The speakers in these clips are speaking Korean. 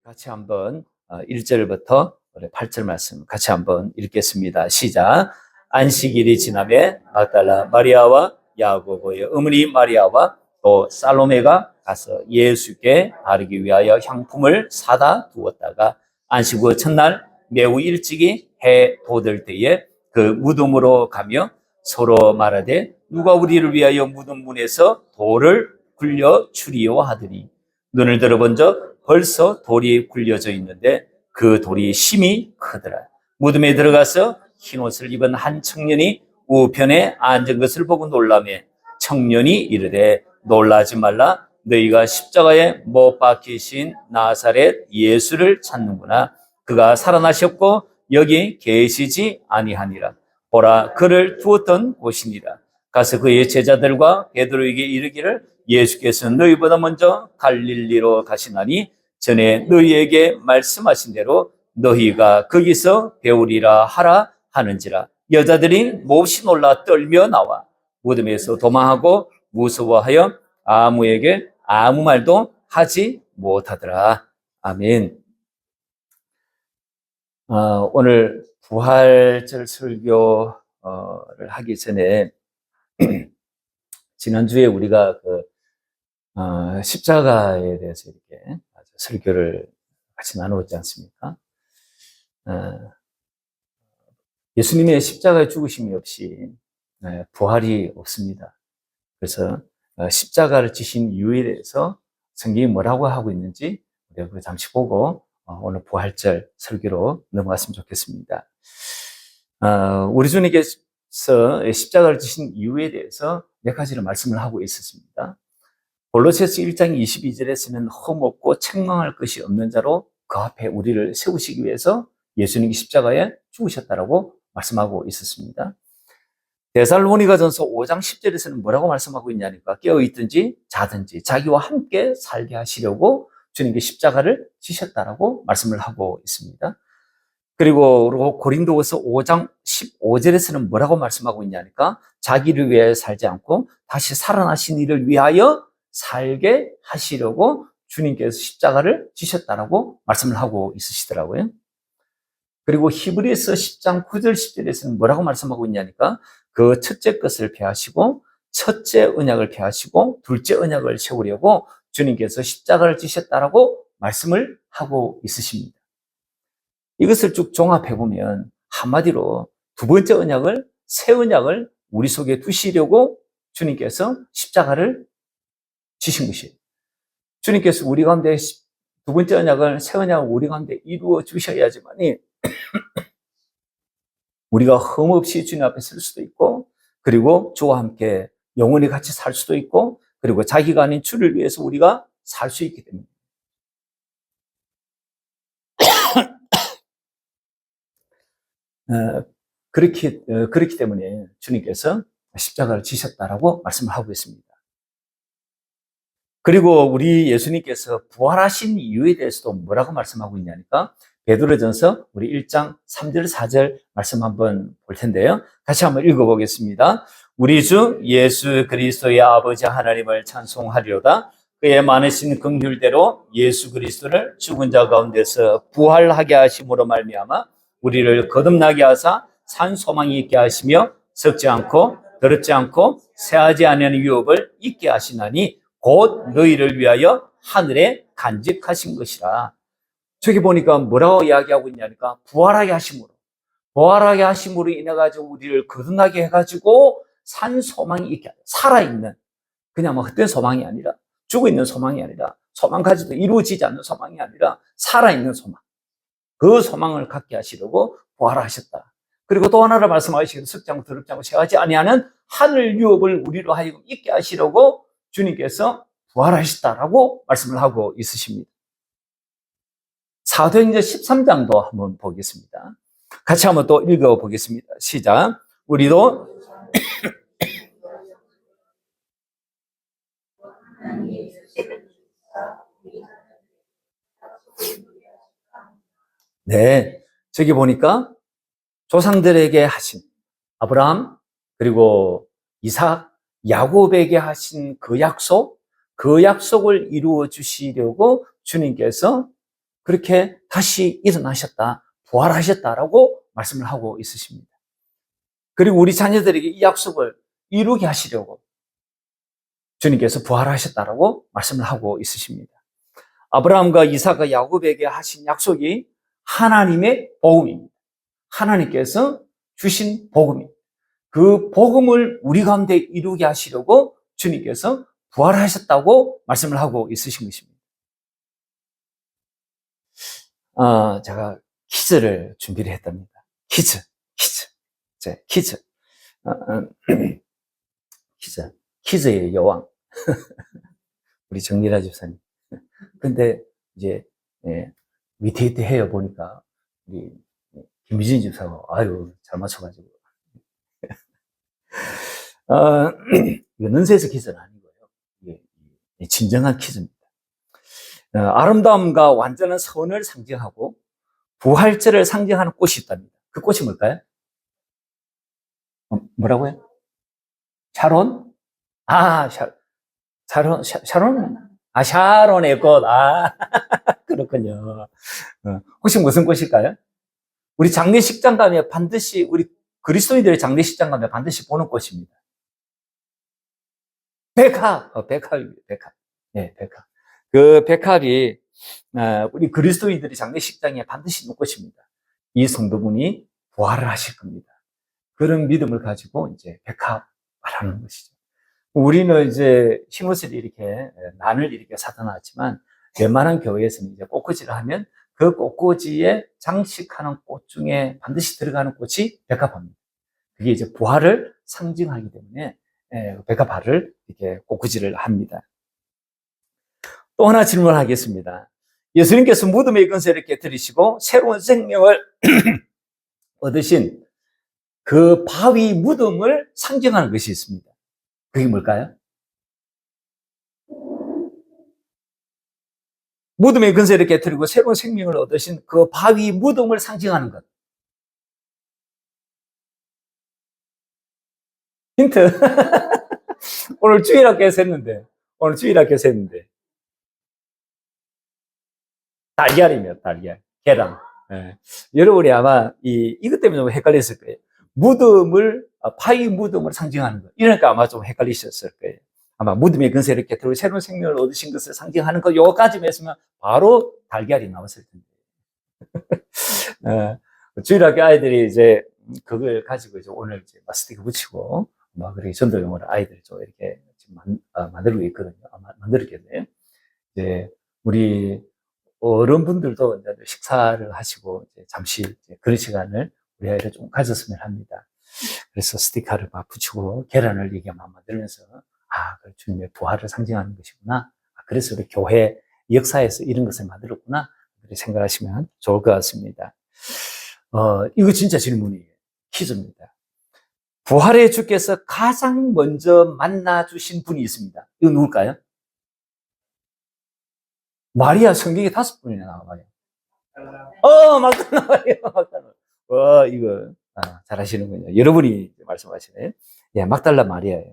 같이 한번 1절부터 8절 말씀 같이 한번 읽겠습니다. 시작. 안식일이 지나매 막달라 마리아와 야고보의 어머니 마리아와 또 살로메가 가서 예수께 바르기 위하여 향품을 사다 두었다가 안식 후 첫날 매우 일찍이 해 돋을 때에 그 무덤으로 가며 서로 말하되 누가 우리를 위하여 무덤 문에서 돌을 굴려 추리요 하더니 눈을 들어본적 벌써 돌이 굴려져 있는데 그 돌이 심히 크더라. 무덤에 들어가서 흰옷을 입은 한 청년이 우편에 앉은 것을 보고 놀라매 청년이 이르되 놀라지 말라. 너희가 십자가에 못 박히신 나사렛 예수를 찾는구나. 그가 살아나셨고 여기 계시지 아니하니라. 보라, 그를 두었던 곳이니라. 가서 그의 제자들과 베드로에게 이르기를 예수께서 너희보다 먼저 갈릴리로 가시나니 전에 너희에게 말씀하신 대로 너희가 거기서 배우리라 하라 하는지라. 여자들이 몹시 놀라 떨며 나와 무덤에서 도망하고 무서워하여 아무에게 아무 말도 하지 못하더라. 아멘. 오늘 부활절 설교를 하기 전에 지난주에 우리가 십자가에 대해서 이렇게 설교를 같이 나누었지 않습니까? 예수님의 십자가의 죽으심이 없이 부활이 없습니다. 그래서 십자가를 지신 이유에 대해서 성경이 뭐라고 하고 있는지 우리가 잠시 보고 오늘 부활절 설교로 넘어갔으면 좋겠습니다. 우리 주님께서 십자가를 지신 이유에 대해서 몇 가지를 말씀을 하고 있었습니다. 골로새서 1장 22절에서는 흠없고 책망할 것이 없는 자로 그 앞에 우리를 세우시기 위해서 예수님이 십자가에 죽으셨다라고 말씀하고 있었습니다. 데살로니가전서 5장 10절에서는 뭐라고 말씀하고 있냐니까 깨어있든지 자든지 자기와 함께 살게 하시려고 주님께 십자가를 지셨다라고 말씀을 하고 있습니다. 그리고 고린도후서 5장 15절에서는 뭐라고 말씀하고 있냐니까 자기를 위해 살지 않고 다시 살아나신 이를 위하여 살게 하시려고 주님께서 십자가를 지셨다라고 말씀을 하고 있으시더라고요. 그리고 히브리서 10장 9절 10절에서는 뭐라고 말씀하고 있냐니까 그 첫째 것을 폐하시고 첫째 언약을 폐하시고 둘째 언약을 세우려고 주님께서 십자가를 지셨다라고 말씀을 하고 있으십니다. 이것을 쭉 종합해보면 한마디로 두 번째 언약을, 새 언약을 우리 속에 두시려고 주님께서 십자가를 지신 것이에요. 주님께서 우리 가운데 두 번째 언약을, 새 언약을 우리 가운데 이루어 주셔야지만이 우리가 흠없이 주님 앞에 설 수도 있고, 그리고 주와 함께 영원히 같이 살 수도 있고, 그리고 자기가 아닌 주를 위해서 우리가 살 수 있기 때문에. 그렇기 때문에 주님께서 십자가를 지셨다라고 말씀을 하고 있습니다. 그리고 우리 예수님께서 부활하신 이유에 대해서도 뭐라고 말씀하고 있냐니까 베드로전서 우리 1장 3절 4절 말씀 한번 볼 텐데요. 같이 한번 읽어보겠습니다. 우리 주 예수 그리스도의 아버지 하나님을 찬송하리로다. 그의 많으신 긍휼대로 예수 그리스도를 죽은 자 가운데서 부활하게 하심으로 말미암아 우리를 거듭나게 하사 산 소망이 있게 하시며 썩지 않고 더럽지 않고 새하지 아니하는 유업을 있게 하시나니 곧 너희를 위하여 하늘에 간직하신 것이라. 저기 보니까 뭐라고 이야기하고 있냐니까 부활하게 하심으로 인해가지고 우리를 거듭나게 해가지고 산 소망이 있게 하다. 살아있는, 그냥 뭐 헛된 소망이 아니라, 죽어있는 소망이 아니라, 소망까지도 이루어지지 않는 소망이 아니라 살아있는 소망, 그 소망을 갖게 하시려고 부활하셨다. 그리고 또 하나를 말씀하시기로 썩지 않고 더럽지 않고 새하지 아니하는 하늘 유업을 우리로 하여금 있게 하시려고 주님께서 부활하셨다라고 말씀을 하고 있으십니다. 사도행전 13장도 한번 보겠습니다. 같이 한번 또 읽어보겠습니다. 시작. 우리도 네, 저기 보니까 조상들에게 하신 아브라함 그리고 이삭, 야곱에게 하신 그 약속을 이루어 주시려고 주님께서 그렇게 다시 일어나셨다, 부활하셨다라고 말씀을 하고 있으십니다. 그리고 우리 자녀들에게 이 약속을 이루게 하시려고 주님께서 부활하셨다라고 말씀을 하고 있으십니다. 아브라함과 이삭과 야곱에게 하신 약속이 하나님의 복음입니다. 하나님께서 주신 복음입니다. 그 복음을 우리 가운데 이루게 하시려고 주님께서 부활하셨다고 말씀을 하고 있으신 것입니다. 제가 퀴즈를 준비를 했답니다. 퀴즈. 퀴즈. 퀴즈의 여왕. 우리 정리라 집사님. 근데 이제 위태위태해요 보니까 우리 김미진 집사가 아유 잘 맞춰가지고 이거 넌센스 퀴즈는 아니고요. 이게 진정한 퀴즈입니다. 아름다움과 완전한 선을 상징하고 부활절을 상징하는 꽃이 있답니다. 그 꽃이 뭘까요? 뭐라고요? 샤론? 샤론? 샤론의 꽃. 그렇군요. 혹시 무슨 꽃일까요? 우리 장례식장 가면 반드시, 우리 그리스도인들의 장례식장 가면 반드시 보는 꽃입니다. 백합입니다, 백합. 네, 백합. 그 백합이, 우리 그리스도인들의 장례식장에 반드시 있는 꽃입니다. 이 성도분이 부활을 하실 겁니다. 그런 믿음을 가지고 이제 백합 말하는 것이죠. 우리는 이제 흰옷을 이렇게, 난을 이렇게 사다 놨지만, 웬만한 교회에서는 이제 꽃꽂이를 하면 그 꽃꽂이에 장식하는 꽃 중에 반드시 들어가는 꽃이 백합화입니다. 그게 이제 부활을 상징하기 때문에 백합화를 이렇게 꽃꽂이를 합니다. 또 하나 질문하겠습니다. 예수님께서 무덤의 근세를 깨뜨리시고 새로운 생명을 얻으신 그 바위 무덤을 상징하는 것이 있습니다. 그게 뭘까요? 무덤의 근세를 깨뜨리고 새로운 생명을 얻으신 그 바위 무덤을 상징하는 것. 힌트. 오늘 주일학교에서 했는데. 달걀입니다, 달걀. 계란. 예. 여러분이 아마 이것 때문에 좀 헷갈렸을 거예요. 바위 무덤을 상징하는 것. 이러니까 아마 좀 헷갈리셨을 거예요. 아마 무덤의 근세를 깨뜨리고 새로운 생명을 얻으신 것을 상징하는 것, 요거까지만 했으면 바로 달걀이 나왔을 텐데. 주일학교 아이들이 이제 그걸 가지고 이제 오늘 이제 스티커 붙이고, 막 그렇게 전도용으로 아이들 좀 이렇게 만들고 있거든요. 만들었겠네요. 이제 우리 어른분들도 이제 식사를 하시고 이제 잠시 이제 그런 시간을 우리 아이들 좀 가졌으면 합니다. 그래서 스티커를 막 붙이고 계란을 이렇게 막 만들면서 주님의 부활을 상징하는 것이구나. 그래서 우리 교회 역사에서 이런 것을 만들었구나. 그렇게 생각하시면 좋을 것 같습니다. 이거 진짜 질문이에요. 퀴즈입니다. 부활의 주께서 가장 먼저 만나주신 분이 있습니다. 이거 누굴까요? 마리아. 성경에 5분이나 나와요. 막달라 마리아. 이거 잘하시는군요. 여러분이 말씀하시네. 예, 막달라 마리아예요.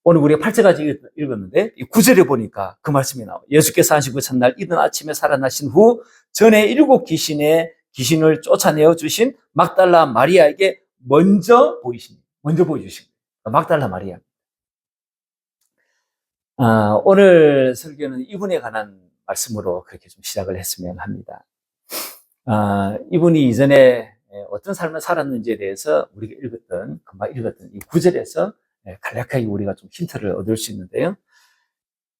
오늘 우리가 8절까지 읽었는데 9절에 보니까 그 말씀이 나와요. 예수께서 하시고 첫날 이른 아침에 살아나신 후 전에 7 귀신을 쫓아내어 주신 막달라 마리아에게 먼저 보여주신 거예요. 막달라 마리아. 오늘 설교는 이분에 관한 말씀으로 그렇게 좀 시작을 했으면 합니다. 이분이 이전에 어떤 삶을 살았는지에 대해서 우리가 금방 읽었던 이 9절에서 간략하게 우리가 좀 힌트를 얻을 수 있는데요.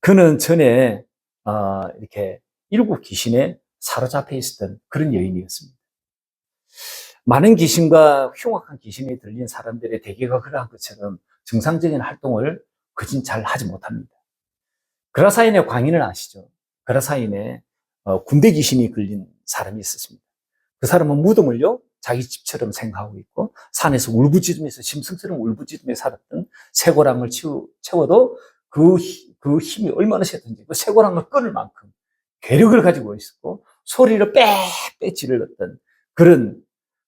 그는 전에 이렇게 7 귀신에 사로잡혀 있었던 그런 여인이었습니다. 많은 귀신과 흉악한 귀신에 들린 사람들의 대개가 그러한 것처럼 정상적인 활동을 거진 잘 하지 못합니다. 그라사인의 광인을 아시죠? 그라사인에 군대 귀신이 걸린 사람이 있었습니다. 그 사람은 무덤을요 자기 집처럼 생각하고 있고 산에서 울부짖으면서 짐승처럼 울부짖으며 살았던 쇠고랑을 채워도 그 힘이 얼마나 셌던지 그 쇠고랑을 끊을 만큼 괴력을 가지고 있었고 소리를 빽빽 지르렀던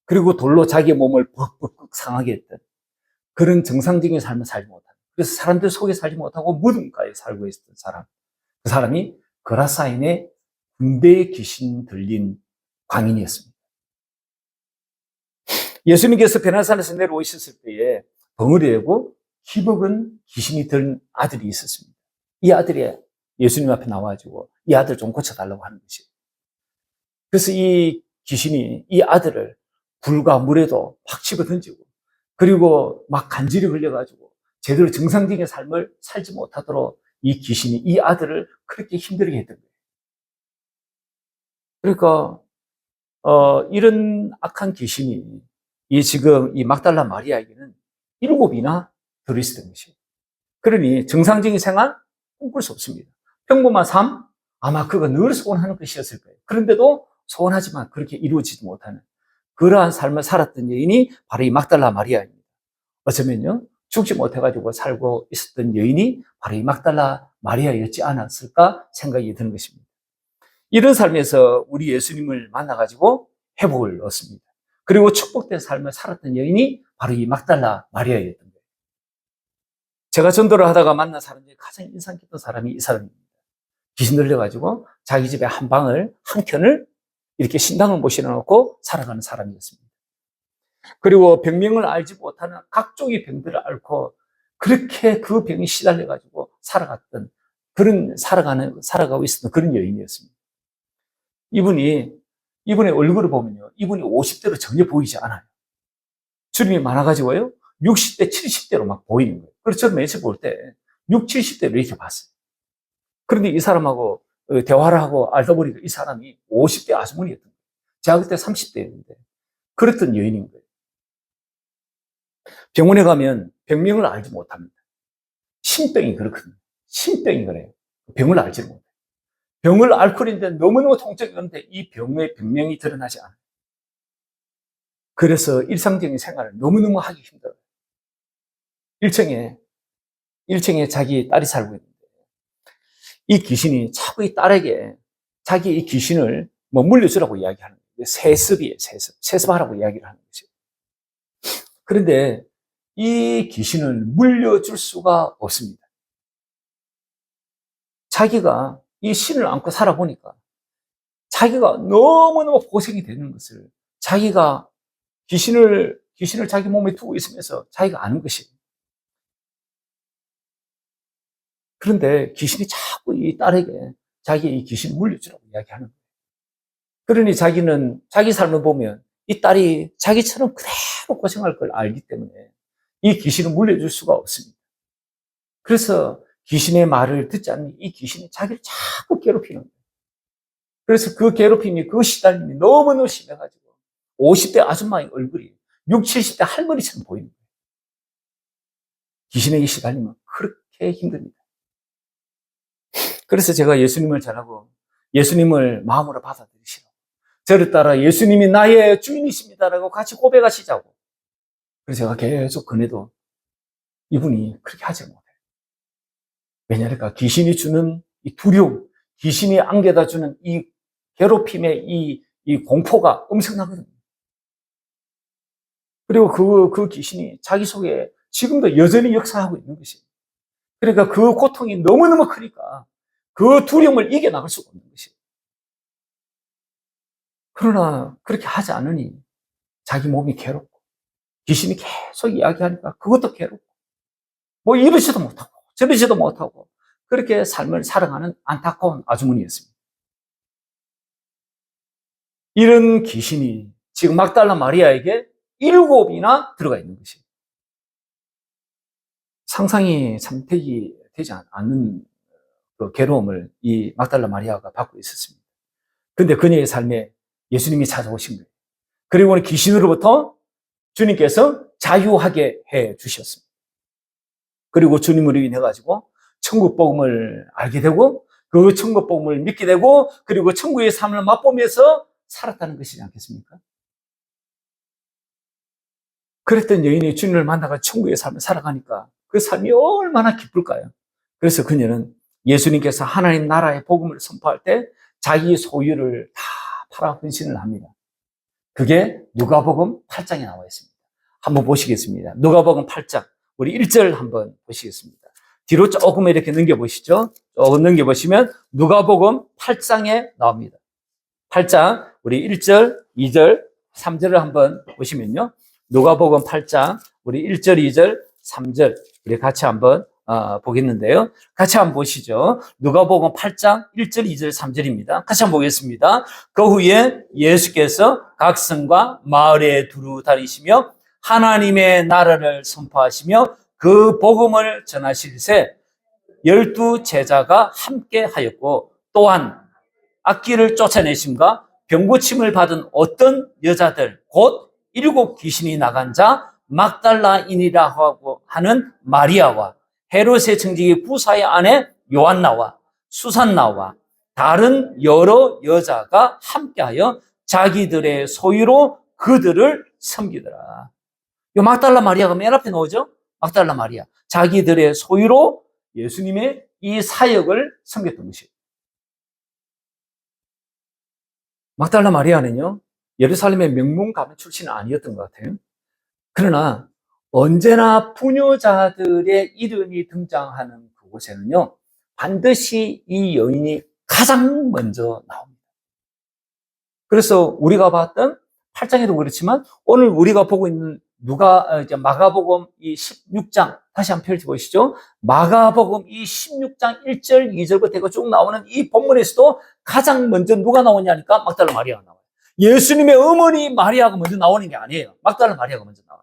그리고 돌로 자기의 몸을 벅벅 상하게 했던 그런 정상적인 삶을 살지 못하는, 그래서 사람들 속에 살지 못하고 무덤가에 살고 있었던 사람, 그 사람이 그라사인의 군대의 귀신 들린 광인이었습니다. 예수님께서 베나사렛에서 내려오셨을 때에 벙어리 되고 희벅은 귀신이 든 아들이 있었습니다. 이 아들이 예수님 앞에 나와가지고 이 아들 좀 고쳐달라고 하는 것이에요. 그래서 이 귀신이 이 아들을 불과 물에도 팍 집어 던지고 그리고 막 간질이 걸려가지고 제대로 정상적인 삶을 살지 못하도록 이 귀신이 이 아들을 그렇게 힘들게 했던 거예요. 그러니까 이런 악한 귀신이 지금 이 막달라 마리아에게는 7이나 들어있었던 것이에요. 그러니 정상적인 생활 꿈꿀 수 없습니다. 평범한 삶 아마 그가 늘 소원하는 것이었을 거예요. 그런데도 소원하지만 그렇게 이루어지지 못하는 그러한 삶을 살았던 여인이 바로 이 막달라 마리아입니다. 어쩌면요 죽지 못해가지고 살고 있었던 여인이 바로 이 막달라 마리아였지 않았을까 생각이 드는 것입니다. 이런 삶에서 우리 예수님을 만나가지고 회복을 얻습니다. 그리고 축복된 삶을 살았던 여인이 바로 이 막달라 마리아였던 거예요. 제가 전도를 하다가 만난 사람 중에 가장 인상 깊은 사람이 이 사람입니다. 귀신 들려가지고 자기 집에 한 켠을 이렇게 신당을 모셔놓고 살아가는 사람이었습니다. 그리고 병명을 알지 못하는 각종의 병들을 앓고 그렇게 그 병에 시달려가지고 살아가고 있었던 그런 여인이었습니다. 이분의 얼굴을 보면요. 이분이 50대로 전혀 보이지 않아요. 주름이 많아가지고요. 60대, 70대로 막 보이는 거예요. 그래서 저는 매체 볼 때 60, 70대로 이렇게 봤어요. 그런데 이 사람하고 대화를 하고 알다 보니까 이 사람이 50대 아주머니였던 거예요. 제가 그때 30대였는데 그랬던 여인인 거예요. 병원에 가면 병명을 알지 못합니다. 심병이 그렇거든요. 심병이 그래요. 병을 알지 못해요. 병을 앓고 있는데 너무너무 통증이 오는데 이 병의 병명이 드러나지 않아요. 그래서 일상적인 생활을 너무너무 하기 힘들어요. 1층에 자기 딸이 살고 있는데 이 귀신이 자꾸 이 딸에게 자기 이 귀신을 물려주라고 이야기하는 거예요. 세습이에요. 세습하라고 이야기를 하는 거죠. 그런데 이 귀신을 물려줄 수가 없습니다. 자기가 이 신을 안고 살아보니까 자기가 너무너무 고생이 되는 것을 자기가 귀신을 자기 몸에 두고 있으면서 자기가 아는 것이에요. 그런데 귀신이 자꾸 이 딸에게 자기의 이 귀신을 물려주라고 이야기하는 거예요. 그러니 자기는 자기 삶을 보면 이 딸이 자기처럼 그대로 고생할 걸 알기 때문에 이 귀신을 물려줄 수가 없습니다. 그래서 귀신의 말을 듣지 않는 이 귀신이 자기를 자꾸 괴롭히는 거예요. 그래서 그 괴롭힘이, 그 시달림이 너무너무 심해가지고 50대 아줌마의 얼굴이 60, 70대 할머니처럼 보이는 거예요. 귀신에게 시달리면 그렇게 힘듭니다. 그래서 제가 예수님을 전하고 예수님을 마음으로 받아들이시라고, 저를 따라 예수님이 나의 주인이십니다라고 같이 고백하시자고. 그래서 제가 계속 권해도 이분이 그렇게 하지 못해요. 왜냐하니까 귀신이 주는 이 두려움, 귀신이 안겨다 주는 이 괴롭힘의 이 공포가 엄청나거든요. 그리고 그 귀신이 자기 속에 지금도 여전히 역사하고 있는 것이에요. 그러니까 그 고통이 너무너무 크니까 그 두려움을 이겨나갈 수가 없는 것이에요. 그러나 그렇게 하지 않으니 자기 몸이 괴롭고 귀신이 계속 이야기하니까 그것도 괴롭고 이러지도 못하고 저러지도 못하고 그렇게 삶을 살아가는 안타까운 아주머니였습니다. 이런 귀신이 지금 막달라 마리아에게 7이나 들어가 있는 것이에요. 상상이 참 되지 않는 그 괴로움을 이 막달라 마리아가 받고 있었습니다. 그런데 그녀의 삶에 예수님이 찾아오신 거예요. 그리고 귀신으로부터 주님께서 자유하게 해 주셨습니다. 그리고 주님으로 인해 가지고 천국 복음을 알게 되고 그 천국 복음을 믿게 되고 그리고 천국의 삶을 맛보면서 살았다는 것이지 않겠습니까? 그랬던 여인이 주님을 만나가 천국의 삶을 살아가니까 그 삶이 얼마나 기쁠까요? 그래서 그녀는 예수님께서 하나님 나라의 복음을 선포할 때 자기 소유를 다 팔아 헌신을 합니다. 그게 누가복음 8장에 나와 있습니다. 한번 보시겠습니다. 누가복음 8장 우리 1절 한번 보시겠습니다. 뒤로 조금 이렇게 넘겨보시죠. 조금 넘겨보시면 누가복음 8장에 나옵니다. 8장 우리 1절, 2절, 3절을 한번 보시면요. 누가복음 8장 우리 1절, 2절, 3절 우리 같이 한번 보겠는데요. 같이 한번 보시죠. 누가복음 8장 1절, 2절, 3절입니다. 같이 한번 보겠습니다. 그 후에 예수께서 각 성과 마을에 두루 다니시며 하나님의 나라를 선포하시며 그 복음을 전하실세 12 제자가 함께 하였고 또한 악귀를 쫓아내심과 병고침을 받은 어떤 여자들 곧 7 귀신이 나간 자 막달라인이라 하고 하는 마리아와 헤롯의 청지기 부사의 아내 요한나와 수산나와 다른 여러 여자가 함께하여 자기들의 소유로 그들을 섬기더라. 요 막달라 마리아가 맨 앞에 나오죠? 막달라 마리아. 자기들의 소유로 예수님의 이 사역을 섬겼던 것이에요. 막달라 마리아는요, 예루살렘의 명문 가문 출신은 아니었던 것 같아요. 그러나 언제나 부녀자들의 이름이 등장하는 그곳에는요, 반드시 이 여인이 가장 먼저 나옵니다. 그래서 우리가 봤던 8장에도 그렇지만 오늘 우리가 보고 있는 마가복음 이 16장 다시 한번 펼쳐보시죠. 마가복음 이 16장 1절, 2절부터 쭉 나오는 이 본문에서도 가장 먼저 누가 나오냐니까 막달라 마리아가 나와요. 예수님의 어머니 마리아가 먼저 나오는 게 아니에요. 막달라 마리아가 먼저 나와요.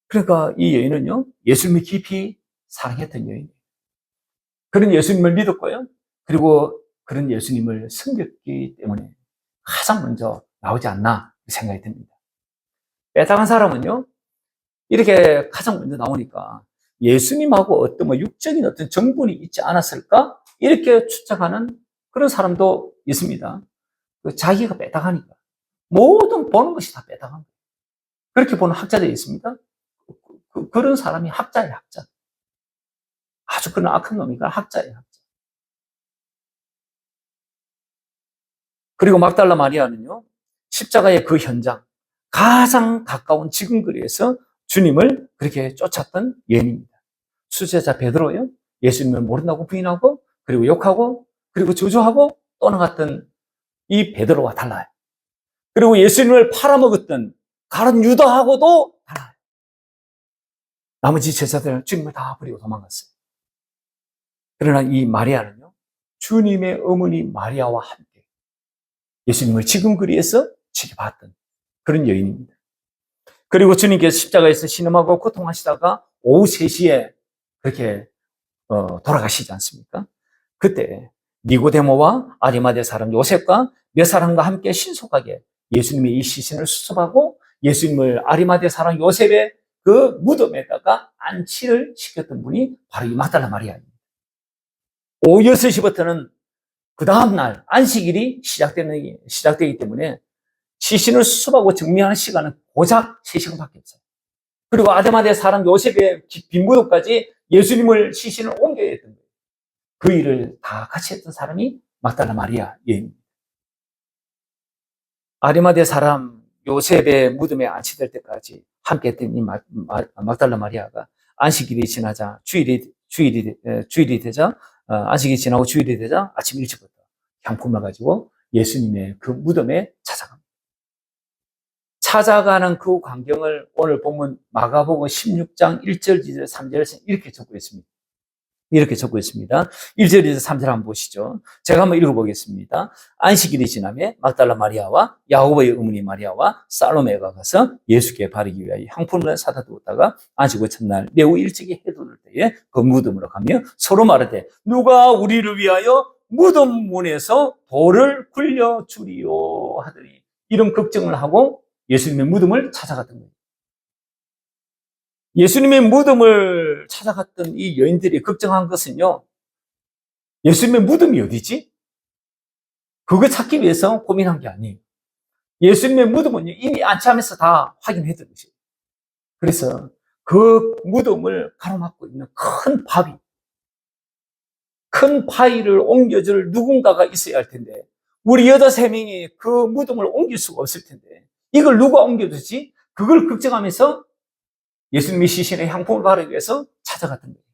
그러니까 이 여인은요, 예수님을 깊이 사랑했던 여인이에요. 그런 예수님을 믿었고요. 그리고 그런 예수님을 섬겼기 때문에 가장 먼저 나오지 않나 생각이 듭니다. 빼당한 사람은요, 이렇게 가장 먼저 나오니까 예수님하고 어떤 육적인 어떤 정분이 있지 않았을까? 이렇게 추측하는 그런 사람도 있습니다. 자기가 빼당하니까. 모든 보는 것이 다 빼당한 거예요. 그렇게 보는 학자들이 있습니다. 그런 사람이 학자예요, 학자. 아주 그런 악한 놈이가 학자예요, 학자. 그리고 막달라 마리아는요, 십자가의 그 현장, 가장 가까운 지금 거리에서 주님을 그렇게 쫓았던 여인입니다. 수제자 베드로요, 예수님을 모른다고 부인하고, 그리고 욕하고, 그리고 저주하고 떠나갔던 이 베드로와 달라요. 그리고 예수님을 팔아먹었던 가룟 유다하고도 달라요. 나머지 제자들은 주님을 다 버리고 도망갔어요. 그러나 이 마리아는요, 주님의 어머니 마리아와 함께 예수님을 지금 거리에서 지켜봤던 그런 여인입니다. 그리고 주님께서 십자가에서 신음하고 고통하시다가 오후 3시에 그렇게 돌아가시지 않습니까? 그때 니고데모와 아리마대 사람 요셉과 몇 사람과 함께 신속하게 예수님의 이 시신을 수습하고 예수님을 아리마대 사람 요셉의 그 무덤에다가 안치를 시켰던 분이 바로 이 막달라 마리아입니다. 오후 6시부터는 그 다음날 안식일이 시작되기 때문에 시신을 수습하고 정리하는 시간은 고작 3시간밖에 없어요. 그리고 아리마대 사람 요셉의 빈 무덤까지 예수님을 시신을 옮겨야 했던 거예요. 그 일을 다 같이 했던 사람이 막달라 마리아 여인입니다. 아리마대 사람 요셉의 무덤에 안치될 때까지 함께 했던 이 막달라 마리아가 안식일이 지나자 주일이 되자 안식일이 지나고 주일이 되자 아침 일찍부터 향품을 가지고 예수님의 그 무덤에 찾아갑니다. 찾아가는 그 광경을 오늘 보면 마가복음 16장 1절, 2절, 3절에서 이렇게 적고 있습니다. 이렇게 적고 있습니다. 1절에서 3절 한번 보시죠. 제가 한번 읽어보겠습니다. 안식일이 지나매 막달라 마리아와 야고보의 어머니 마리아와 살로메가 가서 예수께 바르기 위하여 향품을 사다 두었다가 안식 후 첫날 매우 일찍이 해돋을 때에 그 무덤으로 가며 서로 말하되 누가 우리를 위하여 무덤 문에서 돌을 굴려주리요 하더니 이런 걱정을 하고 예수님의 무덤을 찾아갔던 거예요. 예수님의 무덤을 찾아갔던 이 여인들이 걱정한 것은요, 예수님의 무덤이 어디지? 그거 찾기 위해서 고민한 게 아니에요. 예수님의 무덤은요, 이미 안치하면서 다 확인했던 것이에요. 그래서 그 무덤을 가로막고 있는 큰 바위를 옮겨줄 누군가가 있어야 할 텐데, 우리 여자 3명이 그 무덤을 옮길 수가 없을 텐데, 이걸 누가 옮겨주지? 그걸 걱정하면서 예수님의 시신에 향품을 바르기 위해서 찾아갔던 거예요.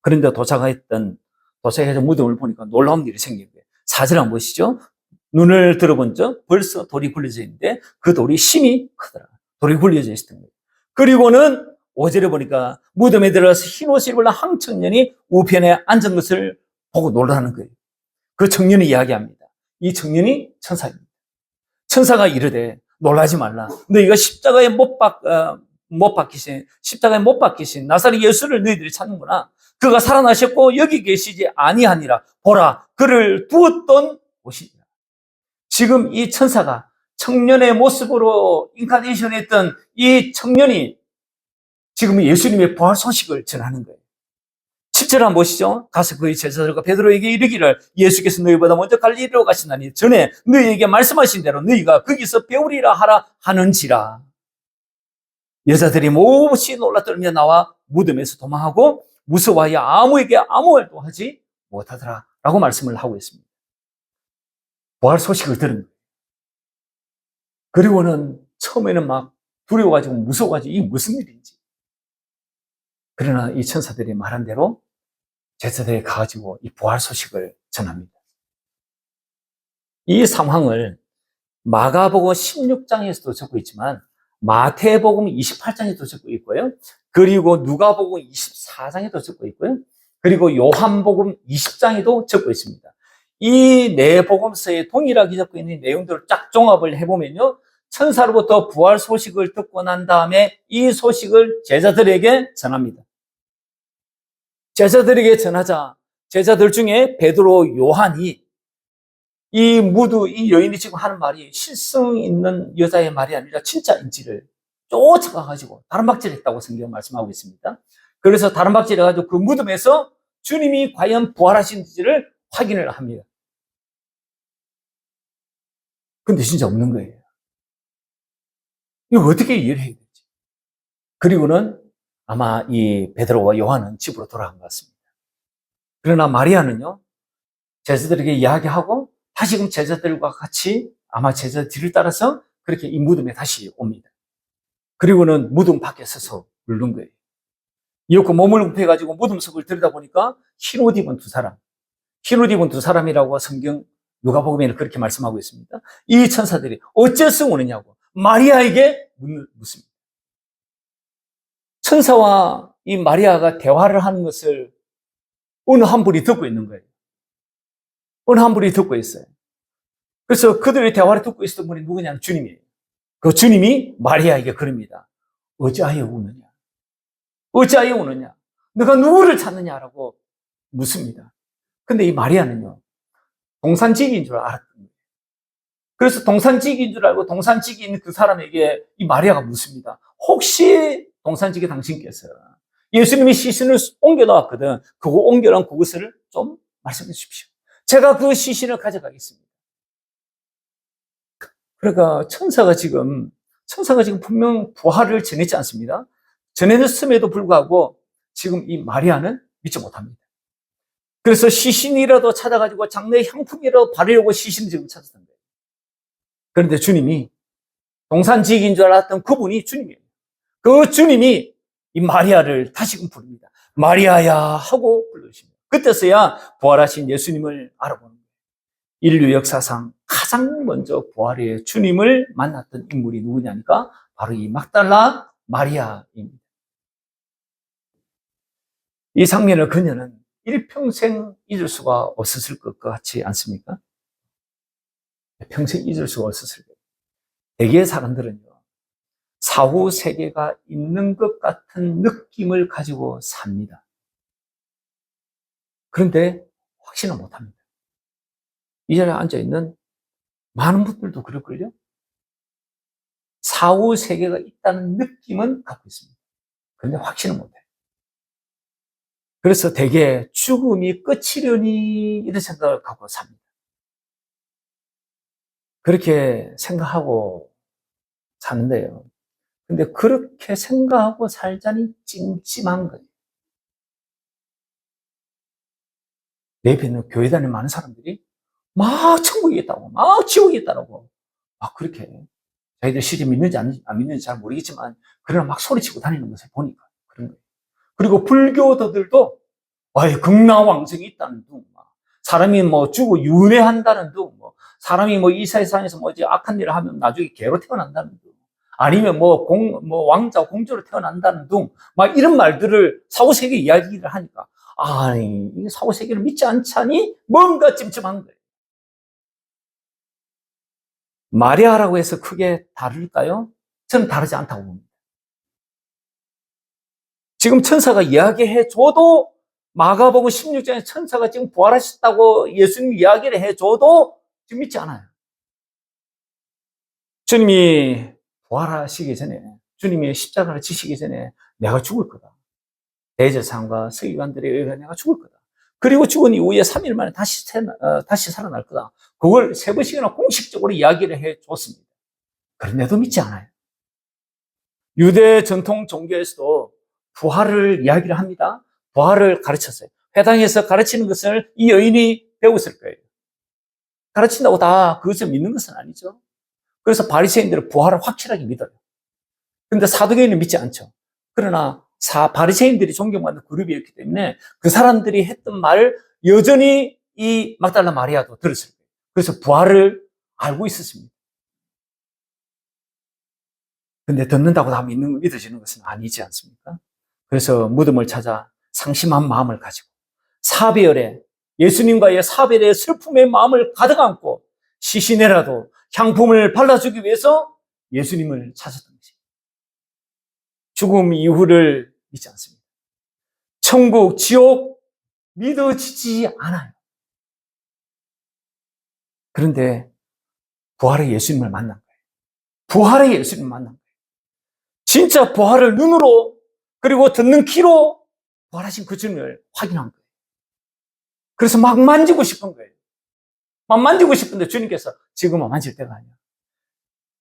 그런데 도착해서 무덤을 보니까 놀라운 일이 생긴 거예요. 사진 한번 보시죠. 눈을 들어본 적 벌써 돌이 굴려져 있는데 그 돌이 심이 크더라. 돌이 굴려져 있었던 거예요. 그리고는 5절에 보니까 무덤에 들어가서 흰 옷을 입은 한 청년이 우편에 앉은 것을 보고 놀라는 거예요. 그 청년이 이야기합니다. 이 청년이 천사입니다. 천사가 이르되 놀라지 말라. 너희가 십자가에 못 박히신 나사렛 예수를 너희들이 찾는구나. 그가 살아나셨고 여기 계시지 아니하니라. 보라, 그를 두었던 곳이니라. 지금 이 천사가 청년의 모습으로 인카네이션 했던 이 청년이 지금 예수님의 부활 소식을 전하는 거예요. 10절 한번 보시죠. 가서 그의 제자들과 베드로에게 이르기를 예수께서 너희보다 먼저 갈릴리로 가신다니 전에 너희에게 말씀하신 대로 너희가 거기서 배우리라 하라 하는지라. 여자들이 몹시 놀라 떨며 나와 무덤에서 도망하고 무서워하여 아무에게 아무 말도 하지 못하더라 라고 말씀을 하고 있습니다. 부활 소식을 들은 거예요. 그리고는 처음에는 막 두려워가지고 무서워가지고 이게 무슨 일인지. 그러나 이 천사들이 말한 대로 제자들이 가가지고 이 부활 소식을 전합니다. 이 상황을 마가복음 16장에서도 적고 있지만 마태복음 28장에도 적고 있고요. 그리고 누가복음 24장에도 적고 있고요. 그리고 요한복음 20장에도 적고 있습니다. 이 네 복음서에 동일하게 적고 있는 내용들을 쫙 종합을 해보면요. 천사로부터 부활 소식을 듣고 난 다음에 이 소식을 제자들에게 전합니다. 제자들에게 전하자 제자들 중에 베드로, 요한이 이 여인이 지금 하는 말이 실성 있는 여자의 말이 아니라 진짜인지를 쫓아가가지고 다른박질했다고 성경 말씀하고 있습니다. 그래서 다른박질해가지고 그 무덤에서 주님이 과연 부활하신지를 확인을 합니다. 근데 진짜 없는 거예요. 이거 어떻게 이해를 해야 되지? 그리고는 아마 이 베드로와 요한은 집으로 돌아간 것 같습니다. 그러나 마리아는요, 제자들에게 이야기하고 다시금 제자들과 같이 아마 제자 뒤를 따라서 그렇게 이 무덤에 다시 옵니다. 그리고는 무덤 밖에 서서 울는 거예요. 이었고 몸을 굽혀가지고 무덤 속을 들여다보니까 흰 옷 입은 두 사람이라고 성경 누가복음에는 그렇게 말씀하고 있습니다. 이 천사들이 어째서 오느냐고 마리아에게 묻습니다. 천사와 이 마리아가 대화를 하는 것을 어느 한 분이 듣고 있는 거예요. 어느 한 분이 듣고 있어요. 그래서 그들의 대화를 듣고 있었던 분이 누구냐면 주님이에요. 그 주님이 마리아에게 그럽니다. 어찌하여 우느냐? 어찌하여 우느냐? 너가 누구를 찾느냐라고 묻습니다. 근데 이 마리아는요, 동산지기인 줄 알았던 거예요. 그래서 동산지기인 줄 알고 동산지기 있는 그 사람에게 이 마리아가 묻습니다. 혹시 동산지기 당신께서 예수님이 시신을 옮겨놓았거든. 그거 옮겨놓은 그것을 좀 말씀해 주십시오. 제가 그 시신을 가져가겠습니다. 그러니까 천사가 지금 분명 부활을 전했지 않습니다. 전해졌음에도 불구하고 지금 이 마리아는 믿지 못합니다. 그래서 시신이라도 찾아가지고 장례 향품이라도 바르려고 시신을 지금 찾았던 거예요. 그런데 주님이 동산지기인 줄 알았던 그분이 주님이에요. 그 주님이 이 마리아를 다시금 부릅니다. 마리아야 하고 불러주십니다. 그때서야 부활하신 예수님을 알아보는 거예요. 인류 역사상 가장 먼저 부활의 주님을 만났던 인물이 누구냐니까 바로 이 막달라 마리아입니다. 이 장면을 그녀는 일평생 잊을 수가 없었을 것 같지 않습니까? 평생 잊을 수가 없었을 거예요. 대개의 사람들은요, 사후 세계가 있는 것 같은 느낌을 가지고 삽니다. 그런데 확신을 못합니다. 이 자리에 앉아있는 많은 분들도 그럴걸요? 사후 세계가 있다는 느낌은 갖고 있습니다. 그런데 확신은 못해요. 그래서 대개 죽음이 끝이려니 이런 생각을 갖고 삽니다. 그렇게 생각하고 사는데요. 근데 그렇게 생각하고 살자니 찜찜한 거예요. 내 옆에 있는 교회 다니는 많은 사람들이 막 천국이 있다고, 막 지옥이 있다고, 막 그렇게 자기들 실제 믿는지 안 믿는지 잘 모르겠지만 그러나 막 소리치고 다니는 것을 보니까 그런 거예요. 그리고 불교도들도 극락왕성이 있다는 둥, 사람이 뭐 죽고 윤회한다는 둥, 사람이 이 세상에서 이제 악한 일을 하면 나중에 개로 태어난다는 둥, 아니면 왕자, 공주로 태어난다는 둥, 이런 말들을 사후세계 이야기를 하니까, 아니, 이 사후세계를 믿지 않자니 뭔가 찜찜한 거예요. 마리아라고 해서 크게 다를까요? 저는 다르지 않다고 봅니다. 지금 천사가 이야기해줘도, 마가복음 16장에 천사가 지금 부활하셨다고 예수님이 이야기를 해줘도 지금 믿지 않아요. 주님이 부활하시기 전에, 주님이 십자가를 지시기 전에 내가 죽을 거다. 대제사장과 서기관들에 의해 내가 죽을 거다. 그리고 죽은 이후에 3일 만에 다시 살아날 거다. 그걸 3번씩이나 공식적으로 이야기를 해줬습니다. 그런데도 믿지 않아요. 유대 전통 종교에서도 부활을 이야기를 합니다. 부활을 가르쳤어요. 회당에서 가르치는 것을 이 여인이 배웠을 거예요. 가르친다고 다 그것을 믿는 것은 아니죠. 그래서 바리새인들은 부활을 확실하게 믿어요. 그런데 사두개인은 믿지 않죠. 그러나 바리새인들이 존경받는 그룹이었기 때문에 그 사람들이 했던 말을 여전히 이 막달라 마리아도 들었을 거예요. 그래서 부활을 알고 있었습니다. 근데 듣는다고 다 믿어지는 것은 아니지 않습니까? 그래서 무덤을 찾아 상심한 마음을 가지고 사별에, 예수님과의 사별의 슬픔의 마음을 가득 안고 시신에라도 향품을 발라주기 위해서 예수님을 찾았던 것입니다. 죽음 이후를 믿지 않습니다. 천국, 지옥 믿어지지 않아요. 그런데 부활의 예수님을 만난 거예요. 부활의 예수님을 만난 거예요. 진짜 부활을 눈으로, 그리고 듣는 귀로 부활하신 그 주님을 확인한 거예요. 그래서 막 만지고 싶은 거예요. 막 만지고 싶은데 주님께서 지금은 만질 때가 아니야.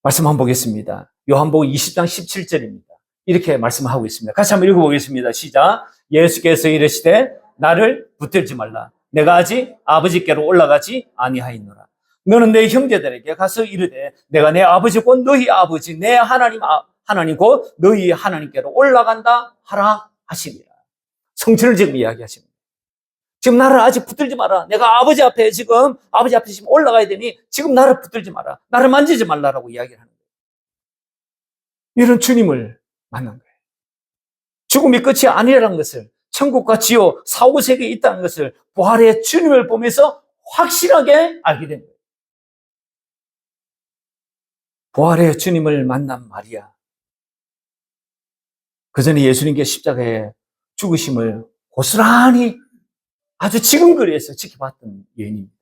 말씀 한번 보겠습니다. 요한복음 20장 17절입니다. 이렇게 말씀하고 있습니다. 같이 한번 읽어보겠습니다. 시작. 예수께서 이르시되 나를 붙들지 말라. 내가 아직 아버지께로 올라가지 아니하였노라. 너는 내 형제들에게 가서 이르되 내가 내 아버지 곧 너희 아버지 내 하나님 곧 너희 하나님께로 올라간다 하라 하시니라. 성취를 지금 이야기하십니다. 지금 나를 아직 붙들지 마라. 내가 아버지 앞에 지금 올라가야 되니 지금 나를 붙들지 마라. 나를 만지지 말라라고 이야기를 하는 거예요. 이런 주님을 만난 거예요. 죽음이 끝이 아니라는 것을, 천국과 지옥, 사후세계에 있다는 것을 부활의 주님을 보면서 확실하게 알게 된 거예요. 부활의 주님을 만난 마리아. 그 전에 예수님께 십자가에 죽으심을 고스란히 아주 지근거리에서 지켜봤던 여인입니다.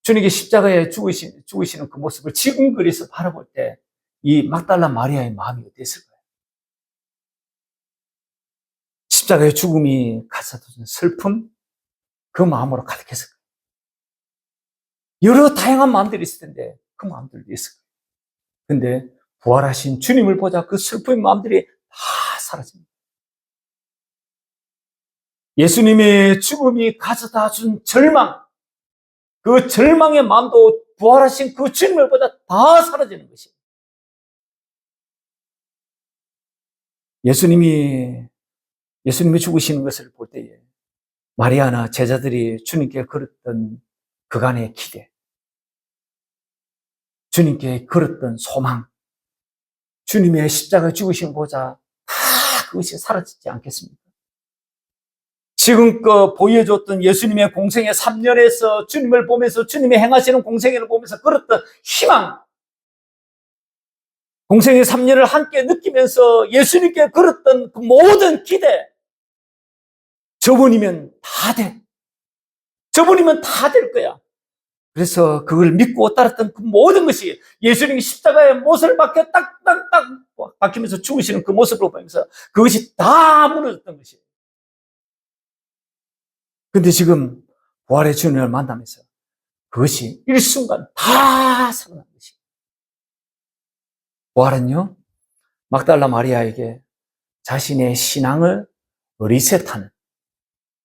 주님께 십자가에 죽으시는 그 모습을 지근거리에서 바라볼 때 이 막달라 마리아의 마음이 어땠을까요? 십자가의 죽음이 가져다 슬픔, 그 마음으로 가득했을 거예요. 여러 다양한 마음들이 있을 텐데 그 마음들도 있을 거예요. 근데 부활하신 주님을 보자 그 슬픔의 마음들이 다 사라집니다. 예수님의 죽음이 가져다 준 절망, 그 절망의 마음도 부활하신 그 주님을 보자 다 사라지는 것입니다. 예수님이 죽으시는 것을 볼 때에 마리아나 제자들이 주님께 걸었던 그간의 기대, 주님께 걸었던 소망, 주님의 십자가 죽으신 보자 다 그것이 사라지지 않겠습니까? 지금껏 보여줬던 예수님의 공생의 3년에서 주님을 보면서 주님의 행하시는 공생애를 보면서 걸었던 희망, 공생의 3년을 함께 느끼면서 예수님께 걸었던 그 모든 기대, 저분이면 다 돼. 저분이면 다 될 거야. 그래서 그걸 믿고 따랐던 그 모든 것이 예수님이 십자가에 못을 박혀 딱딱딱 박히면서 죽으시는 그 모습을 보면서 그것이 다 무너졌던 것이에요. 근데 지금 부활의 주님을 만나면서 그것이 일순간 다 살아난 것이에요. 부활은요, 막달라 마리아에게 자신의 신앙을 리셋하는,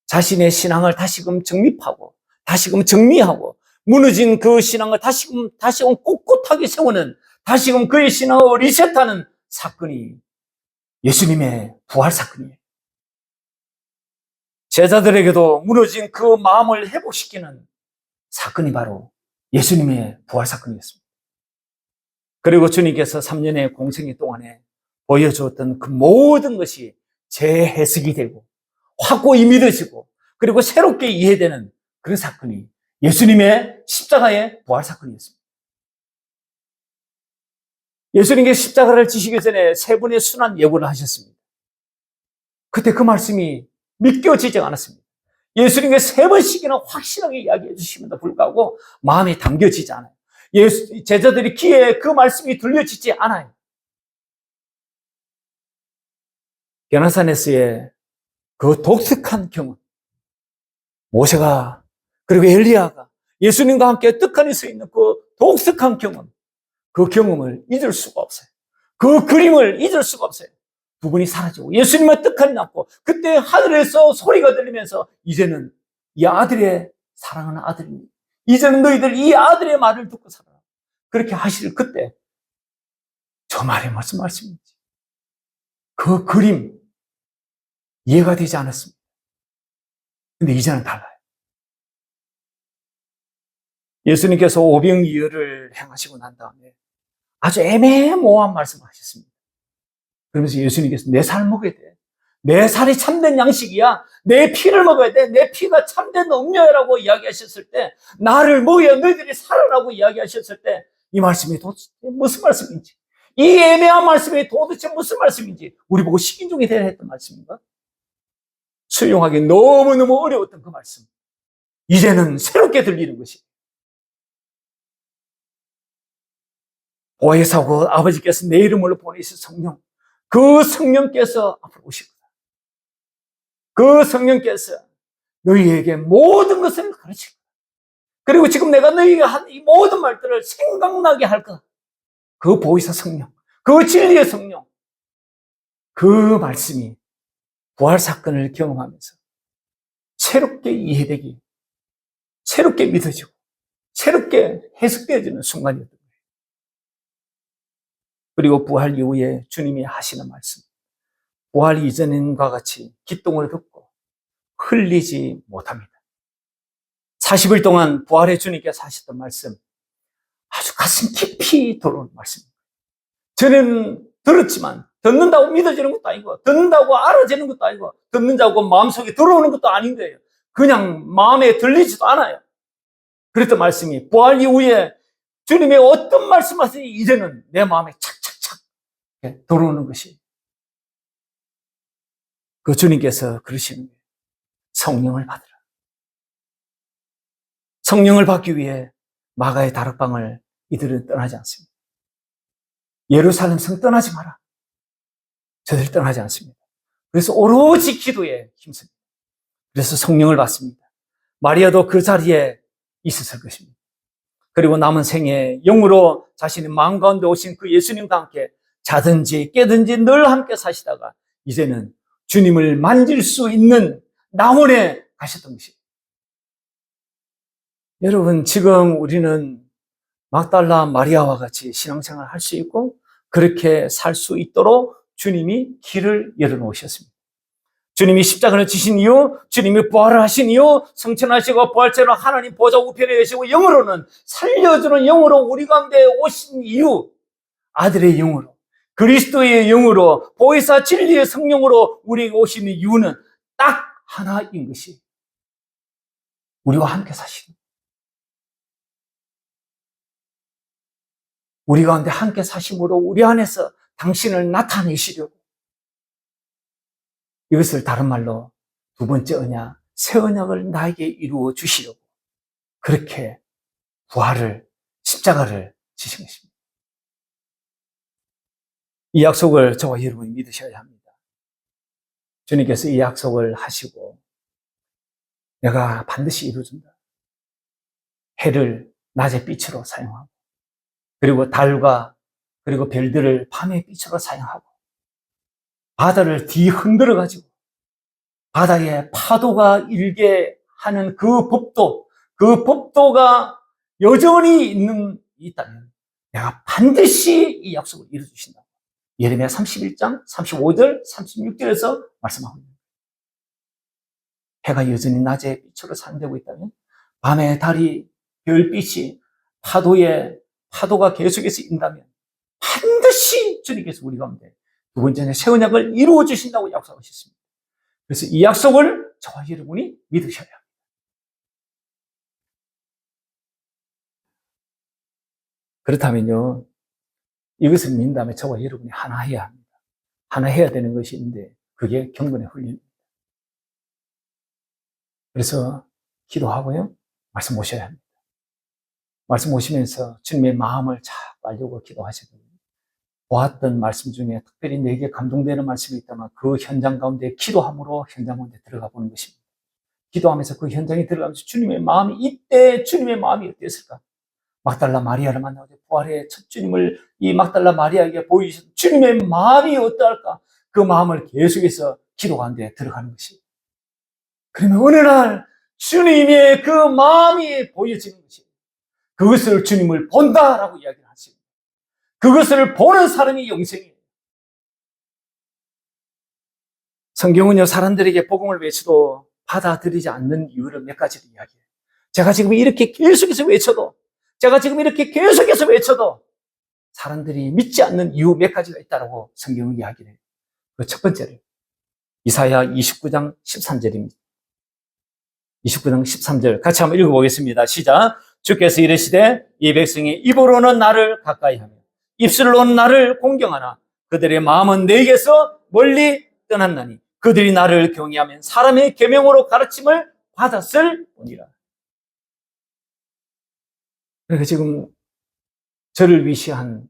자신의 신앙을 다시금 정립하고 다시금 정리하고 무너진 그 신앙을 다시금 꼿꼿하게 세우는, 다시금 그의 신앙을 리셋하는 사건이 예수님의 부활 사건이에요. 제자들에게도 무너진 그 마음을 회복시키는 사건이 바로 예수님의 부활 사건이었습니다. 그리고 주님께서 3년의 공생애 동안에 보여주었던 그 모든 것이 재해석이 되고 확고히 믿어지고 그리고 새롭게 이해되는 그런 사건이 예수님의 십자가의 부활 사건이었습니다. 예수님께서 십자가를 지시기 전에 세 번의 순환 예고를 하셨습니다. 그때 그 말씀이 믿겨지지 않았습니다. 예수님께서 세 번씩이나 확실하게 이야기해 주심에도 불구하고 마음에 담겨지지 않아요. 제자들이 귀에 그 말씀이 들려지지 않아요. 게나사렛의 그 독특한 경험, 모세가 그리고 엘리야가 예수님과 함께 떡하니 서 있는 그 독특한 경험, 그 경험을 잊을 수가 없어요. 그 그림을 잊을 수가 없어요. 두 분이 사라지고 예수님의 떡하니 남고 그때 하늘에서 소리가 들리면서 이제는 이 아들의 사랑하는 아들이니 이제는 너희들 이 아들의 말을 듣고 살아라. 그렇게 하실 그때 저 말이 무슨 말씀인지 그 그림 이해가 되지 않았습니다. 근데 이제는 달라요. 예수님께서 오병이어를 행하시고 난 다음에 아주 애매모호한 말씀을 하셨습니다. 그러면서 예수님께서 내 살 먹어야 돼. 내 살이 참된 양식이야. 내 피를 먹어야 돼. 내 피가 참된 음료라고 이야기하셨을 때 나를 먹어야 너희들이 살아라고 이야기하셨을 때 이 말씀이 도대체 무슨 말씀인지 이 애매한 말씀이 도대체 무슨 말씀인지 우리 보고 식인종이 되야 했던 말씀인가? 수용하기 너무너무 어려웠던 그 말씀 이제는 새롭게 들리는 것이 오해사고 아버지께서 내 이름으로 보내신 성령 그 성령께서 앞으로 오실 거다. 그 성령께서 너희에게 모든 것을 가르칠 거다. 그리고 지금 내가 너희에게 한 이 모든 말들을 생각나게 할 거다. 그 보혜사 성령, 그 진리의 성령, 그 말씀이 부활 사건을 경험하면서 새롭게 이해되기, 새롭게 믿어지고, 새롭게 해석되어지는 순간이었던 거예요. 그리고 부활 이후에 주님이 하시는 말씀, 부활 이전과 같이 기똥을 듣고 흘리지 못합니다. 40일 동안 부활의 주님께서 하셨던 말씀, 아주 가슴 깊이 들어오는 말씀입니다. 저는 들었지만 듣는다고 믿어지는 것도 아니고 듣는다고 알아지는 것도 아니고 듣는다고 마음속에 들어오는 것도 아닌 거예요. 그냥 마음에 들리지도 않아요. 그랬던 말씀이 부활 이후에 주님의 어떤 말씀하시니 이제는 내 마음에 착착착 들어오는 것이 그 주님께서 그러시는 거예요. 성령을 받으라. 성령을 받기 위해 마가의 다락방을 이들은 떠나지 않습니다. 예루살렘 성 떠나지 마라. 저들 떠나지 않습니다. 그래서 오로지 기도에 힘씁니다. 그래서 성령을 받습니다. 마리아도 그 자리에 있었을 것입니다. 그리고 남은 생에 영으로 자신의 마음 가운데 오신 그 예수님과 함께 자든지 깨든지 늘 함께 사시다가 이제는 주님을 만질 수 있는 낙원에 가셨던 것입니다. 여러분, 지금 우리는 막달라 마리아와 같이 신앙생활을 할 수 있고 그렇게 살 수 있도록 주님이 길을 열어놓으셨습니다. 주님이 십자가를 지신 이유, 주님이 부활을 하신 이유, 성천하시고 부활체로 하나님 보좌 우편에 계시고 영으로는 살려주는 영으로 우리 가운데 오신 이유, 아들의 영으로, 그리스도의 영으로, 보혜사 진리의 성령으로 우리에게 오시는 이유는 딱 하나인 것이 우리와 함께 사시는 우리 가운데 함께 사심으로 우리 안에서 당신을 나타내시려고 이것을 다른 말로 두 번째 언약, 새 언약을 나에게 이루어 주시려고 그렇게 부활을, 십자가를 지신 것입니다. 이 약속을 저와 여러분이 믿으셔야 합니다. 주님께서 이 약속을 하시고 내가 반드시 이루어준다. 해를 낮의 빛으로 사용하고 그리고 달과 그리고 별들을 밤의 빛으로 사용하고 바다를 뒤흔들어 가지고 바다에 파도가 일게 하는 그 법도가 여전히 있다면 내가 반드시 이 약속을 이루어주신다. 예레미야 31장 35절 36절에서 말씀하고 있습니다. 해가 여전히 낮에 빛으로 산되고 있다면 밤에 달이 별빛이 파도가 계속해서 인다면 반드시 주님께서 우리 가운데 두 번째는 새 언약을 이루어 주신다고 약속하셨습니다. 그래서 이 약속을 저와 여러분이 믿으셔야 합니다. 그렇다면요, 이것을 믿는 다음에 저와 여러분이 하나 해야 합니다. 하나 해야 되는 것이 있는데 그게 경건의 훈련입니다. 그래서 기도하고요, 말씀 보셔야 합니다. 말씀 보시면서 주님의 마음을 잘 알려고 기도하셔야 됩니다. 보았던 말씀 중에 특별히 내게 감동되는 말씀이 있다면 그 현장 가운데 기도함으로 현장 가운데 들어가 보는 것입니다. 기도하면서 그 현장에 들어가면서 주님의 마음이, 이때 주님의 마음이 어땠을까? 막달라 마리아를 만나고 부활의 첫 주님을 이 막달라 마리아에게 보이신 주님의 마음이 어떠할까? 그 마음을 계속해서 기도 가운데 들어가는 것입니다. 그러면 어느 날 주님의 그 마음이 보여지는 것입니다. 그것을 주님을 본다라고 이야기를 하십니다. 그것을 보는 사람이 영생이에요. 성경은요, 사람들에게 복음을 외쳐도 받아들이지 않는 이유를 몇 가지를 이야기해요. 제가 지금 이렇게 계속해서 외쳐도 사람들이 믿지 않는 이유 몇 가지가 있다고 성경은 이야기를 해요. 그 첫 번째는 이사야 29장 13절입니다. 29장 13절 같이 한번 읽어보겠습니다. 시작. 주께서 이르시되 이 백성이 입으로는 나를 가까이 하며 입술로는 나를 공경하나 그들의 마음은 내게서 멀리 떠났나니 그들이 나를 경외하면 사람의 계명으로 가르침을 받았을 뿐이라. 그러니까 지금 저를 위시한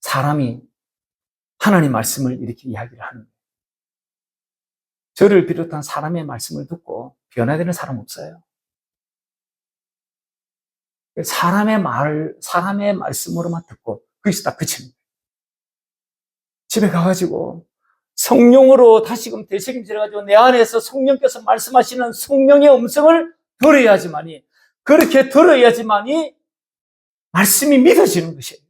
사람이 하나님 말씀을 이렇게 이야기를 하는 거예요. 저를 비롯한 사람의 말씀을 듣고 변화되는 사람 없어요. 사람의 말씀으로만 듣고 거기서 딱 그치는 거예요. 집에 가가지고 성령으로 다시금 되새김질해가지고 내 안에서 성령께서 말씀하시는 성령의 음성을 들어야지만이, 그렇게 들어야지만이 말씀이 믿어지는 것이에요.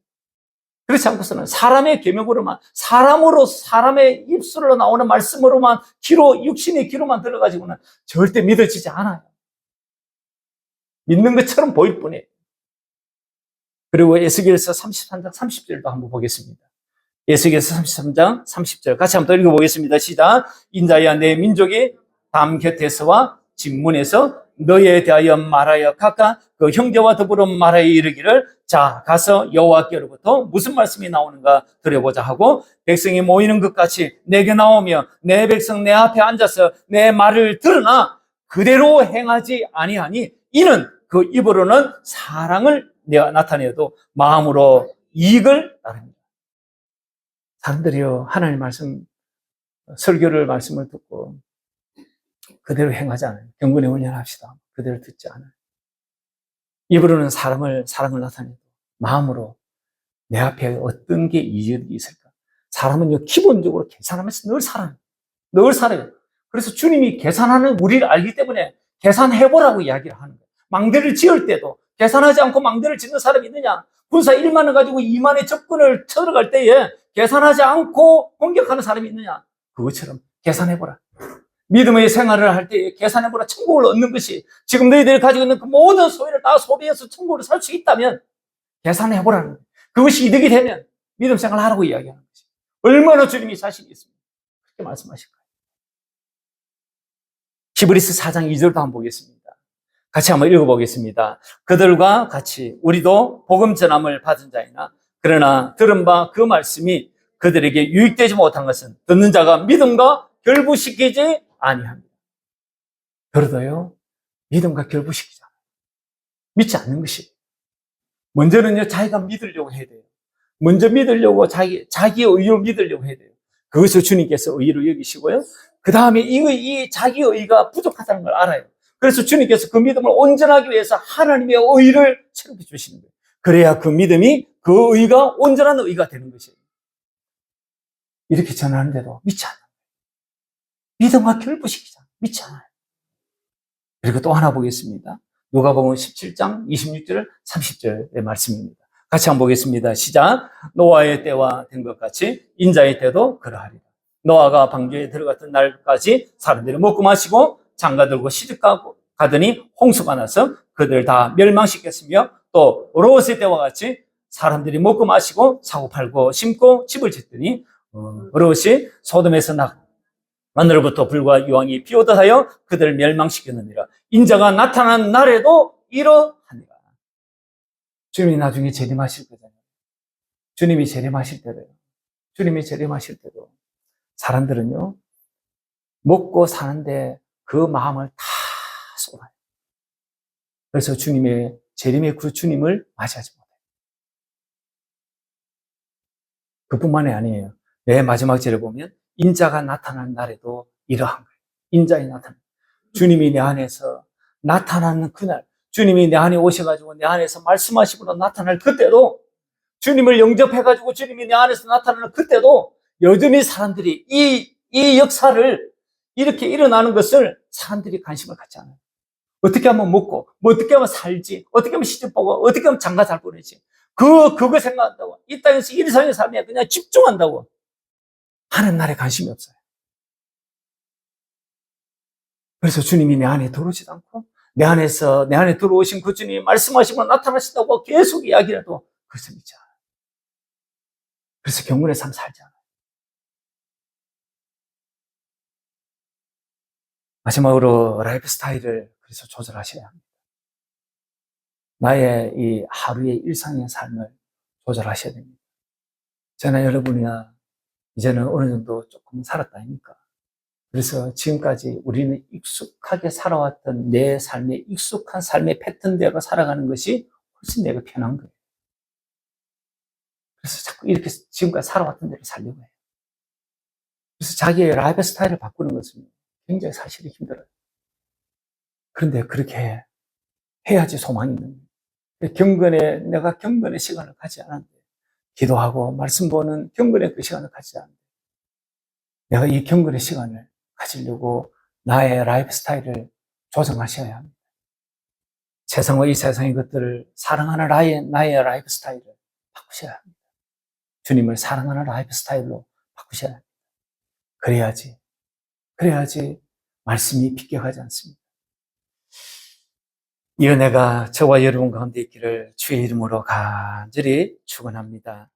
그렇지 않고서는 사람의 계명으로만, 사람의 입술로 나오는 말씀으로만, 육신의 귀로만 들어가지고는 절대 믿어지지 않아요. 믿는 것처럼 보일 뿐이에요. 그리고 에스겔서 33장 30절도 한번 보겠습니다. 에스겔서 33장 30절 같이 한번 읽어보겠습니다. 시작. 인자야 내 민족이 담 곁에서와 진문에서 너에 대하여 말하여 각각 그 형제와 더불어 말하여 이르기를 자 가서 여호와께로부터 무슨 말씀이 나오는가 들어보자 하고 백성이 모이는 것 같이 내게 나오며 내 백성 내 앞에 앉아서 내 말을 들으나 그대로 행하지 아니하니 이는 그 입으로는 사랑을 내가 나타내어도 마음으로 이익을 따릅니다. 사람들이요, 하나님 말씀을 듣고 그대로 행하지 않아요. 경건에 훈련합시다. 그대로 듣지 않아요. 입으로는 사랑을 나타내도 마음으로 내 앞에 어떤 게 이익이 있을까? 사람은요, 기본적으로 계산하면서 늘 살아요. 그래서 주님이 계산하는 우리를 알기 때문에 계산해보라고 이야기를 하는 거예요. 망대를 지을 때도 계산하지 않고 망대를 짓는 사람이 있느냐? 군사 1만 원 가지고 2만의 적군을 쳐들어갈 때에 계산하지 않고 공격하는 사람이 있느냐? 그것처럼 계산해보라. 믿음의 생활을 할 때 계산해보라. 천국을 얻는 것이, 지금 너희들이 가지고 있는 그 모든 소유를 다 소비해서 천국을 살 수 있다면 계산해보라는 거예요. 그것이 이득이 되면 믿음 생활을 하라고 이야기하는 거지. 얼마나 주님이 자신이 있습니까? 그렇게 말씀하실 거예요. 히브리서 4장 2절도 한번 보겠습니다. 같이 한번 읽어보겠습니다. 그들과 같이 우리도 복음 전함을 받은 자이나 그러나 들은 바 그 말씀이 그들에게 유익되지 못한 것은 듣는 자가 믿음과 결부시키지 아니합니다. 그러다요, 믿음과 결부시키잖아요. 믿지 않는 것이. 먼저는요, 자기가 믿으려고 해야 돼요. 먼저 믿으려고 자기의 의로 믿으려고 해야 돼요. 그것을 주님께서 의로 여기시고요. 그 다음에 이 자기의 의가 부족하다는 걸 알아요. 그래서 주님께서 그 믿음을 온전하기 위해서 하나님의 의를 채롭게 주시는 거예요. 그래야 그 믿음이, 그 의가 온전한 의가 되는 것이에요. 이렇게 전하는데도 믿지 않아요. 믿음과 결부시키자. 믿지 않아요. 그리고 또 하나 보겠습니다. 누가복음 17장 26절 30절의 말씀입니다. 같이 한번 보겠습니다. 시작. 노아의 때와 된 것 같이 인자의 때도 그러하리라. 노아가 방주에 들어갔던 날까지 사람들이 먹고 마시고 장가 들고 시집 가더니 홍수가 나서 그들 다 멸망시켰으며 또 롯의 때와 같이 사람들이 먹고 마시고 사고 팔고 심고 집을 짓더니 롯이 소돔에서 하늘로부터 불과 유황이 비오듯 하여 그들을 멸망시켰느니라. 인자가 나타난 날에도 이러하니라. 주님이 나중에 재림하실 거잖아요. 주님이 재림하실 때도요. 주님이 재림하실 때도 사람들은요, 먹고 사는데 그 마음을 다 쏟아요. 그래서 주님의 재림의 그 주님을 맞이하지 못해요. 그뿐만이 아니에요. 내 마지막 절에 보면 인자가 나타난 날에도 이러한 거예요. 인자에 나타난 주님이 내 안에서 나타나는 그날, 주님이 내 안에 오셔가지고 내 안에서 말씀하시고 나타날 그때도, 주님을 영접해가지고 주님이 내 안에서 나타나는 그때도 여전히 사람들이 이 역사를 이렇게 일어나는 것을 사람들이 관심을 갖지 않아요. 어떻게 하면 먹고, 뭐 어떻게 하면 살지, 어떻게 하면 시집 보고, 어떻게 하면 장가 잘 보내지. 그거 생각한다고. 이 땅에서 일상의 삶에 그냥 집중한다고 하는 날에 관심이 없어요. 그래서 주님이 내 안에 들어오지도 않고, 내 안에 들어오신 그 주님이 말씀하시고 나타나신다고 계속 이야기해도 그것을 믿지 않아요. 그래서 경건의 삶 살지 않아요. 마지막으로 라이프 스타일을 그래서 조절하셔야 합니다. 나의 이 하루의 일상의 삶을 조절하셔야 됩니다. 저나 여러분이나 이제는 어느 정도 조금 살았다 아닙니까? 그래서 지금까지 우리는 익숙하게 살아왔던 내 삶의 익숙한 삶의 패턴대로 살아가는 것이 훨씬 내가 편한 거예요. 그래서 자꾸 이렇게 지금까지 살아왔던 대로 살려고 해요. 그래서 자기의 라이프 스타일을 바꾸는 것은 굉장히 사실이 힘들어요. 그런데 그렇게 해야지 소망이 있는 거예요. 내가 경건의 시간을 갖지 않았는데, 기도하고 말씀 보는 경건의 그 시간을 갖지 않았는데, 내가 이 경건의 시간을 가지려고 나의 라이프 스타일을 조정하셔야 합니다. 이 세상의 것들을 사랑하는 나의 라이프 스타일을 바꾸셔야 합니다. 주님을 사랑하는 라이프 스타일로 바꾸셔야 합니다. 그래야지 말씀이 비껴가지 않습니다. 이 은혜가 저와 여러분 가운데 있기를 주의 이름으로 간절히 축원합니다.